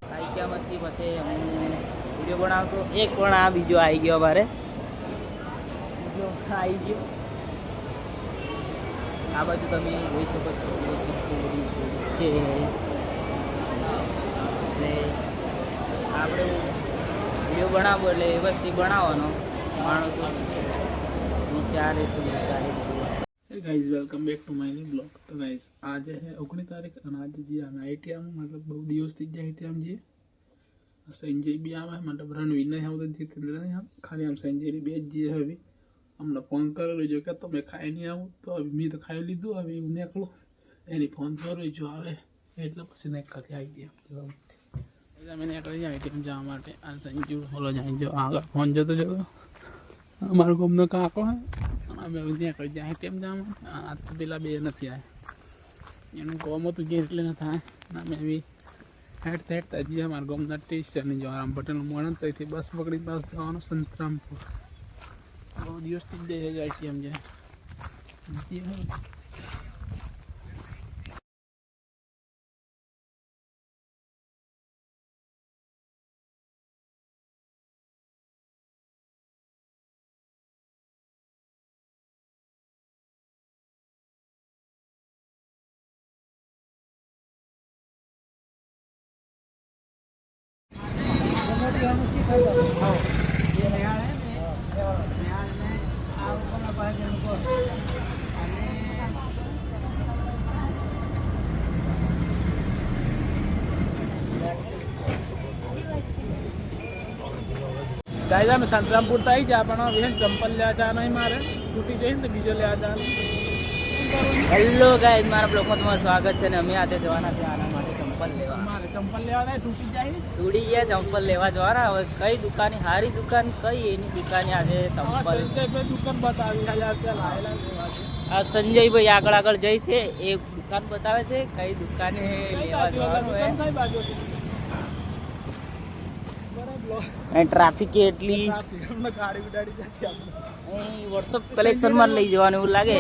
આઈક્યામાંથી પછી હું વિડીયો બનાવતો એક પણ આ બીજો આવી ગયો અમારે બીજો આવી ગયો આ બાજુ તમે જોઈ શકો છો છે એટલે આપણે વિડીયો બનાવવો એટલે વ્યવસ્થિત બનાવવાનો માણસો વિચારે શું વિચારે। Guys welcome back to my new blog. तो गाइस आज है 19 तारीख और आज जी आना आईटीएम मतलब बहुत दिवस थी जाए आईटीएम जी संजय भी आवा है मतलब रणवीर ने हम तो जितेंद्र ने हम खाली हम संजय ने बेच जी है अभी हमने फोन कर लो जो क्या तो मैं खाई नहीं आऊँ तो अभी मैं तो खाई लीधું अभी निकलो एनी फोन करो जो आवे એટલે પછી નીકળતી આઈટીએમ જો અમે નીકળી આઈટીએમ જવા માટે આ સંજુ બોલો જાય જો આગળ ફોન જોતો જોતો અમારો ગમનો કાકો હે અમે નીકળી જાય આઈટીએમ જવા આ તો પેલા બે નથી આયા એનું કોમ હતું જે એટલે ન થાય અમે બી હેડતા હજી અમારા ગામના સ્ટેશન જો રામ પટેલનું મળે ત્યાંથી બસ પકડી બસ જવાનું સંતરામપુર બહુ દિવસથી જ જાય આઈટીએમ જાય गाइस અમે સંતરામપુર તો આવી જા પણ વેન ચંપલ લેવા જા નહીં મારે તૂટી જઈને તો બીજો લેવા જા। હેલો ગાઈસ મારા બ્લોગમાં તમારું સ્વાગત છે ને અમે આજે જવાના છે આના માટે ચંપલ લેવા મારે ચંપલ લેવા નહીં તૂટી જાય તૂટી ગયા ચંપલ લેવા જવાના હવે કઈ દુકાન સારી દુકાન કઈ એની દુકાને આજે ચંપલ દુકાન બતાવી આ સંજયભાઈ આગળ આગળ જઈ છે એ દુકાન બતાવે છે કઈ દુકાને લેવા જવાનું ટ્રાફિક એટલી વોટ્સઅપ કલેક્શનમાં લઈ જવાનું એવું લાગે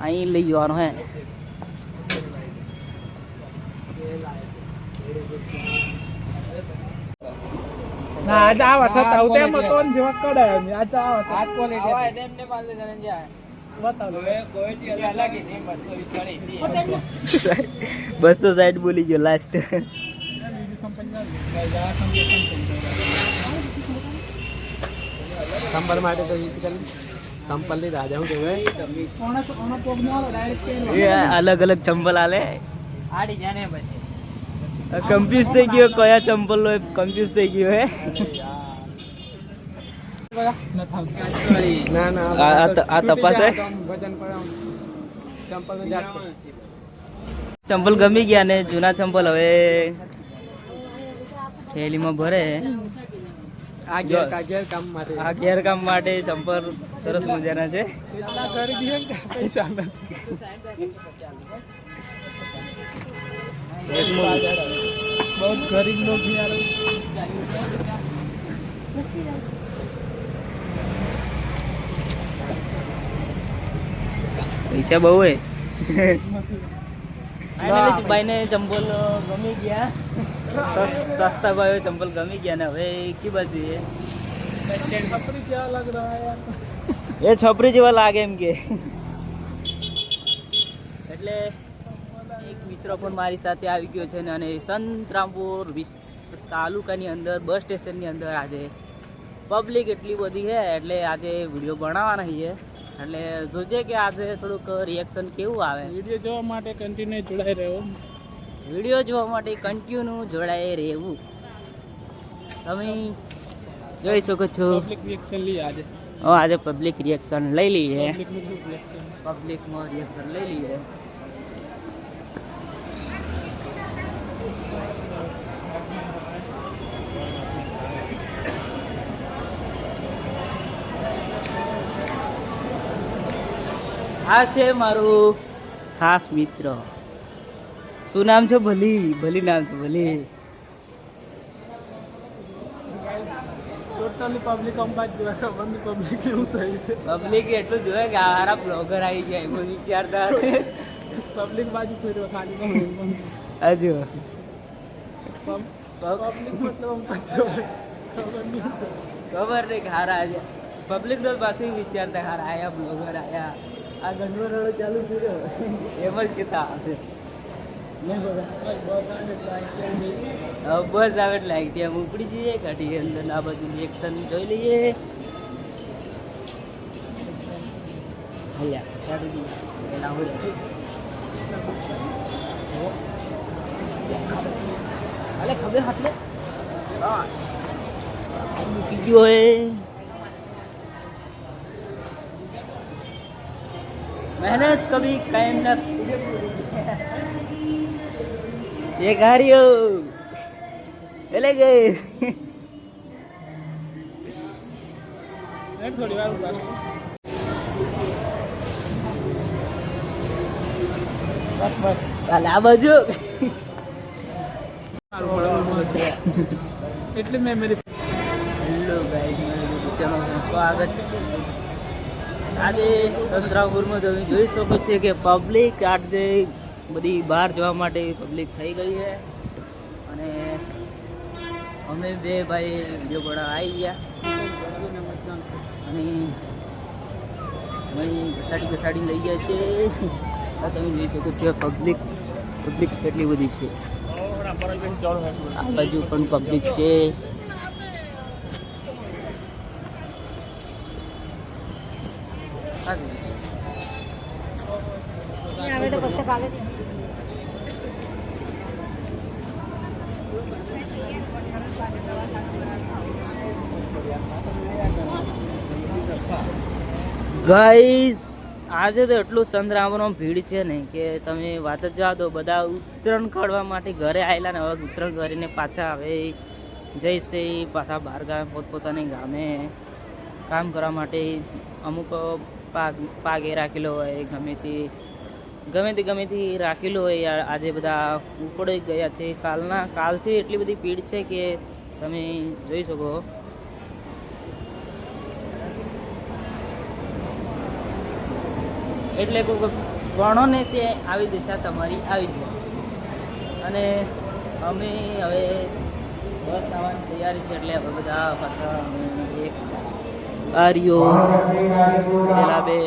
અહીં લઈ જવાનું હે ના આજ આવા સતા હું તેમ તો જેવા કડાય અમે આજ આવા આજ ક્વોલિટી આવા તેમને માલ દે જને જાય બતાવો ક્વોલિટી અલગ હે ને 260 બોલી ગયો લાસ્ટ સંપલ માટે તો સંપલ ની રાજા હું કહેવાય અલગ અલગ ચંપલ આલે આડી જાને પછી કન્ફ્યુઝ થઈ ગયો કયા ચંપલ લો કન્ફ્યુઝ થઈ ગયો હે ના ના આ તપાસ હે ચંપલ ગમી ગયા ને જૂના ચંપલ હવે થેલીમાં ભરે આ ગેર કામ માટે ચંપલ સરસ મજાના છે પૈસા बहुत गरीब लोग यार પૈસા બહુ હે ભાઈ ને ચંપલ ગમી ગયા સસ્તા ભાઈ ચંપલ ગમી ગયા ને હવે કી બાજુ એ छपरी क्या लग रहा है यार એ છપરી જેવા લાગે એમ કે એટલે એક મિત્ર પણ મારી સાથે આવી ગયો છે ને અને સંતરામપુર તાલુકાની અંદર બસ સ્ટેશનની અંદર આજે પબ્લિક એટલી બધી છે એટલે આજે વિડીયો બનાવવાના છે એટલે જોજે કે આજે થોડુંક રિએક્શન કેવું આવે વિડીયો જોવા માટે કન્ટિન્યુ જોડાઈ રહ્યો વિડીયો જોવા માટે કન્ટિન્યુ જોડાઈ રહેવું તમે જોઈ શકો છો પબ્લિક રિએક્શન લઈએ આજે આજે પબ્લિક રિએક્શન લઈ લઈએ પબ્લિકમાં રિએક્શન લઈ લઈએ આ છે મારું ખાસ મિત્ર શું નામ છે ભલી નામ છે ભલી ટોટલી પબ્લિક અંબાજ જોવા સંબંધ પબ્લિક એવું થયું છે. પબ્લિક એટલું જોવે કે આ હારા બ્લોગર આવી જાય એવું વિચારતા હશે. પબ્લિક બાજુ ફેરવા ખાલી હજુ પબ્લિક મતલબ અંબાજ જોવે ખબર નહીં છે. ખબર નહીં કે હારા આજે પબ્લિક તો પાછું વિચારતા હારા આયા બ્લોગર આયા આ ગંડો રડો ચાલુ કર્યો એમ જ કહેતા હશે. નહીં બસ આવે એટલે લાઈટ આમ ઉપડી જઈએ કાઢીએ અંદર આ બાજુ રિએક્શન જોઈ લઈએ. હલ્યા કાઢી દઈએ એના હોય અલે ખબર હાથલે મૂકી ગયો હે. मेहनत कभी कायम न ये गाड़ियों चले गए. થોડી વાર ઉભા આ બાજુ એટલે મેમરી. હેલો ગાઈસ ચલો સ્વાગત. આજે સંતરામપુરમાં તમે જોઈ શકો છો કે પબ્લિક આજે બધી બહાર જવા માટે પબ્લિક થઈ ગઈ છે અને અમે બે ભાઈ વિડીયો બનાવવા આવી ગયા અને અહીં ઘસાડી લઈ ગયા છે. આ તમે જોઈ શકો છો પબ્લિક કેટલી બધી છે. આ બાજુ પણ પબ્લિક છે. આવે તો પછી કાલે ગાઈસ આજે તો એટલું સંતરામપુરમાં ભીડ છે ને કે તમે વાત જ જવા દો. બધા ઉત્તરાયણ કાઢવા માટે ઘરે આવેલા ને હવે ઉત્તરાયણ કરીને પાછા હવે જઈશે પાછા બહાર ગામ પોતપોતાની ગામે કામ કરવા માટે. અમુક પાગે રાખેલો હોય ગમે તે રાખેલો હોય. આજે બધા ઉપડી ગયા છે કાલથી એટલી બધી ભીડ છે કે તમે જોઈ શકો. એટલે ગણો ને તે આવી દિશા તમારી આવી જાય અને અમે હવે બસ આવવાની તૈયારી છે એટલે હવે બધા પાછા એક આર્યો પેલા બે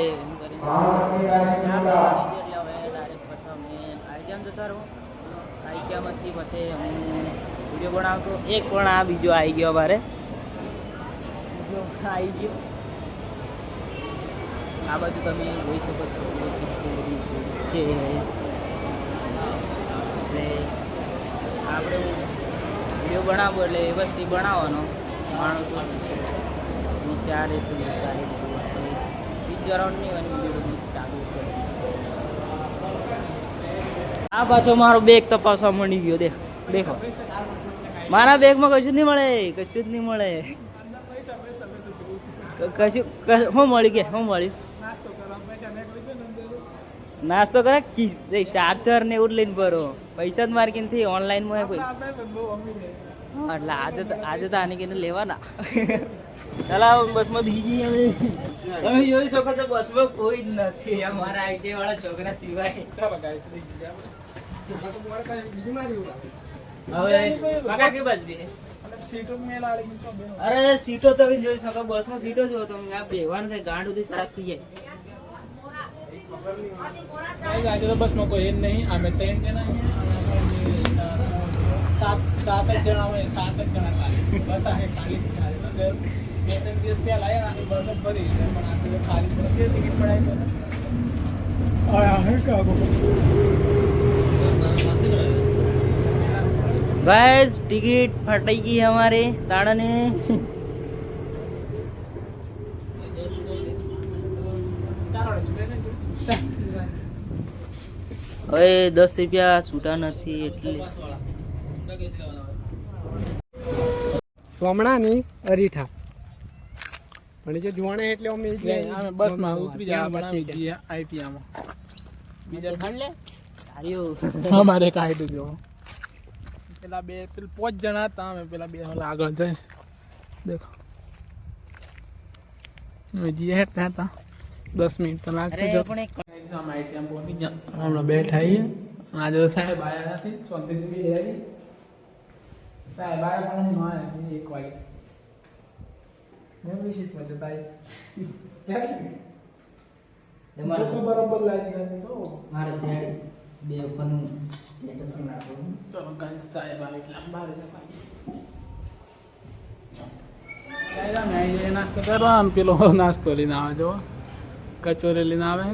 આઈગ્યામાંથી પછી હું વિડીયો બનાવતો. એક પણ આ બીજો આવી ગયો અમારે આવી ગયો. આ બાજુ તમે જોઈ શકો છો છે એટલે આપણે વિડીયો બનાવવો એટલે વ્યવસ્થિત બનાવવાનો. માણસો વિચારે છે વિચારવાનું નહીં હોય વિડીયો બધું ચાલુ કરે. આ પાછો મારો બેગ તપાસવા મળી ગયો. દેખો મારા બેગમાં કશું જ નહીં મળે. કશું શું મળી ગયા શું મળ્યું? નાસ્તો કરે ચાર્જર ને એવું લઈને ભરો. પૈસા જ માર્કિંગ થી ઓનલાઈનમાં કોઈ એટલે આજે તો આને કઈને લેવાના. ચાલો બસમાં બીજી તમે જોઈ શકો છો બસમાં કોઈ જ નથી અમારા આઈટી વાળા છોકરા સિવાય. હવે કાકા કે બાજુ અરે સીટો તમે જોઈ શકો બસમાં સીટો જો તમે આ બેવાનું છે ગાંડ સુધી ખરાબ થઈ જાય. આજે તો બસમાં કોઈ એ નહીં. અમે 3 જણા સાત જ જણા હોય. 7 જ જણા ખાલી બસ આ ખાલી 2-3 દિવસ ત્યાં લાયા ને બસ જ ભરી પણ આપણે ખાલી બસ ટિકિટ પડાવી गाइस टिकट फटाई गई हमारे ताड़ा ने. હવે 10 રૂપિયા છૂટા નથી એટલે સોમણાની અરીઠા પણ જે જોવાને એટલે અમે બસમાં ઉતરી જાય બનાવી દઈએ આઈટીઆમાં. બીજા ખાણ લે આર્યો અમારે કાઢી જો પેલા 5 જણા હતા. અમે પેલા 2 આગળ જાય દેખો હજી હેઠતા હતા 10 મિનિટ તો લાગશે અરે જો પણ એક્ઝામ આઈટીએમ પહોંચી ગયા હમણાં બેઠા આવીએ આજે સાહેબ આવ્યા નથી શાંતિથી બી આવી સાહેબ આવ્યા પણ હું આવ્યા 1 વાગે મેં વિશેષમાં જતા બરાબર લાગી હતી તો મારે સાઈડ બે ઉપરનું સ્ટેટસ પણ નાખવાનું. ચલો ગાઈસ સાહેબ આવે એટલે બહાર જતા આવીએ નાસ્તો કરવા આમ પેલો નાસ્તો લઈને આવે જો કચોરી લઈને આવે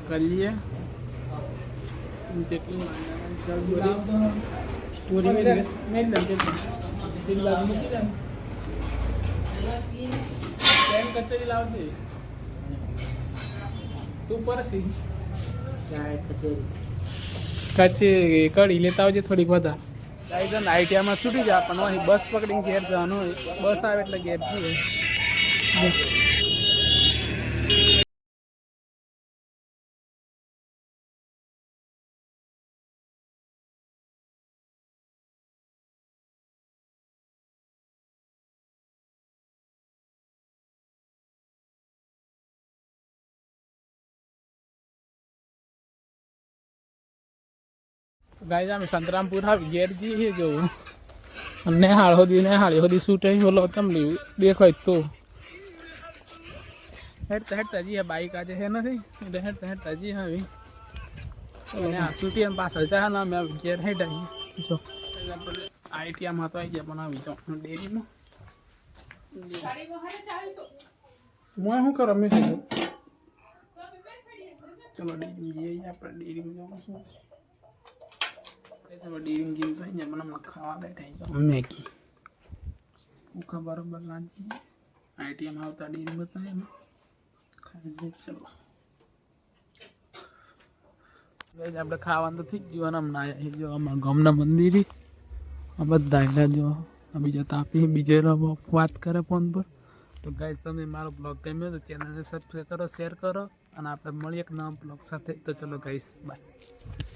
કરી લઈએ જેટલી સ્ટોરી મેં પેલી બાજુ મૂકી દે કચોરી લાવતી તું પરસી કચી કઢી લેતા આવજે થોડીક વધારે ગાઈસ આઈટીઆમાં છૂટી જા પણ અહીં બસ પકડીને ઘેર જવાનું હોય બસ આવે એટલે ઘેર જઈએ ગાઈસ અમે સંતરામપુર આવી ઘેર જઈએ જોવું નેહાળ હોદી છૂટે બોલો તમને દેખાય તો હેડતા જઈએ બાઈક આજે છે નથી એટલે હેડતા જઈએ આવી છૂટી એમ પાછળ જાય ને અમે ઘેર હેડાઈએ જો આઈટીઆમાં તો આવી ગયા પણ આવી જાઉં ડેરીમાં હું શું કરો મેં ચલો ડેરીમાં જઈએ આપણે ડેરીમાં જવાનું શું ડેરીમાં જઈને થઈ જાય મને હમણાં ખાવા બેઠા મેગી ભૂખા બરોબર લાગી આઈટીએમ આવતા ડેરીમાં થાય એમાં ખાઈ દે ચલો આપણે ખાવાનું તો થઈ જ ગયું હમણાં આવ્યા જો અમારા ગામના મંદિરે આ બધા આવ્યા જો બીજા તાપી બીજો વાત કરે ફોન પર તો ગાઈસ તમે મારો બ્લોગ ગમ્યો તો ચેનલને સબસ્ક્રાઈબ કરો શેર કરો અને આપણે મળીએ એક નવા બ્લોગ સાથે તો ચલો ગાઈસ બાય